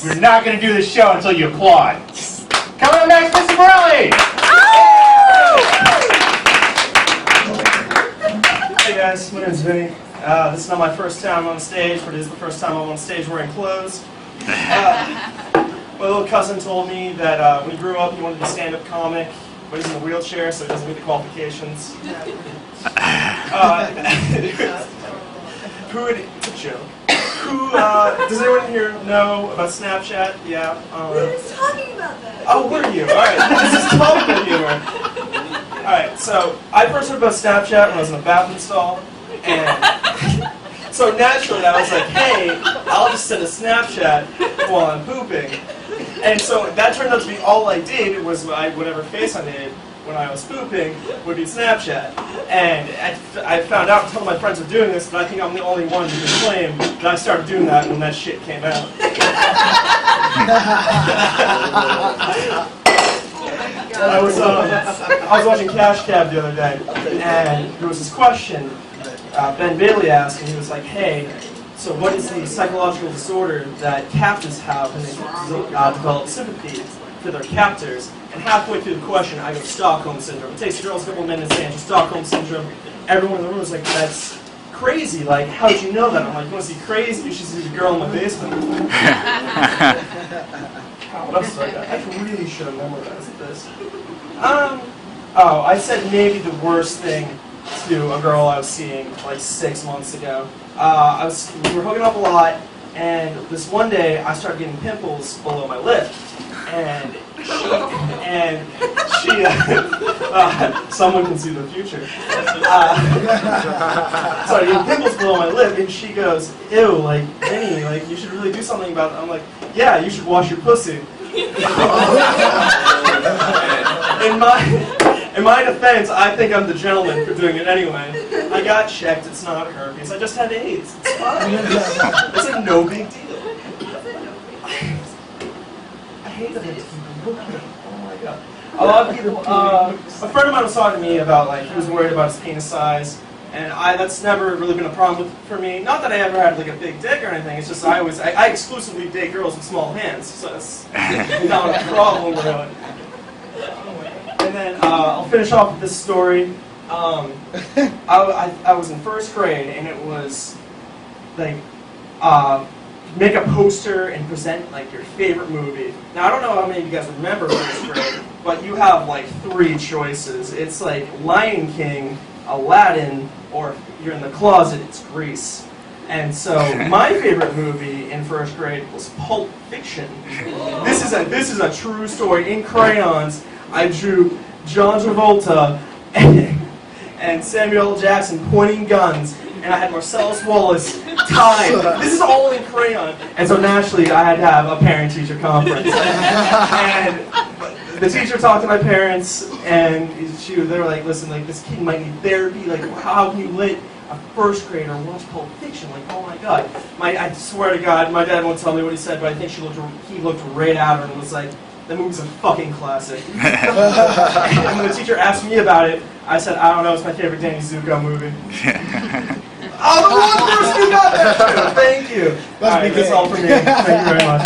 We're not going to do this show until you applaud. Coming up next, Mr. Morelli! Hey guys, my name is Vinnie. This is not my first time on stage, but it is the first time I'm on stage wearing clothes. My little cousin told me that when he grew up he wanted to be a stand-up comic, but he's in a wheelchair, so he doesn't meet the qualifications. It's a joke. Does anyone here know about Snapchat? Yeah. We were just talking about that. Oh, were you? Alright, this is topical humor. Alright, so I first heard about Snapchat when I was in a bathroom stall, and so naturally I was like, hey, I'll just send a Snapchat while I'm pooping. And so that turned out to be all I did was whatever face I made when I was pooping would be Snapchat. And I found out, until my friends were doing this, but I think I'm the only one who can claim that I started doing that when that shit came out. I was watching Cash Cab the other day, and there was this question Ben Bailey asked, and he was like, hey, so what is the psychological disorder that captives have when they develop sympathy for their captors? And halfway through the question, I go, Stockholm Syndrome. It takes the girls a couple minutes to answer Stockholm Syndrome. Everyone in the room was like, that's crazy. Like, how'd you know that? I'm like, you want to see crazy? You should see the girl in my basement. What else did I got? I really should have memorized this. Oh, I said maybe the worst thing to a girl I was seeing like 6 months ago. We were hooking up a lot, and this one day I started getting pimples below my lip, and she someone can see the future. Sorry, getting pimples below my lip, and she goes, ew, like, Vinnie, like, you should really do something about it. I'm like, yeah, you should wash your pussy. In my defense, I think I'm the gentleman for doing it anyway. I got checked, it's not herpes, I just had AIDS. It's fine. It's like no big deal. I hate that it's people look at me. Oh my god. A lot of people, a friend of mine was talking to me about, like, he was worried about his penis size, and that's never really been a problem for me. Not that I ever had, like, a big dick or anything, it's just I exclusively date girls with small hands, so it's not a problem really. And then I'll finish off with this story. I was in first grade, and it was like make a poster and present like your favorite movie. Now I don't know how many of you guys remember first grade, but you have like 3 choices. It's like Lion King, Aladdin, or if you're in the closet, it's Grease. And so my favorite movie in first grade was Pulp Fiction. This is a true story. In crayons, I drew John Travolta and Samuel L. Jackson pointing guns, and I had Marcellus Wallace tied. This is all in crayon. And so naturally, I had to have a parent-teacher conference. And the teacher talked to my parents, and they were like, listen, like, this kid might need therapy. Like, how can you let a first grader watch Pulp Fiction? Like, oh my god. I swear to God, my dad won't tell me what he said, but I think he looked right at her and was like, that movie's a fucking classic. And when the teacher asked me about it, I said, I don't know, it's my favorite Danny Zuko movie. Oh, the one person who got that! Thank you. That's all for me. Thank you very much.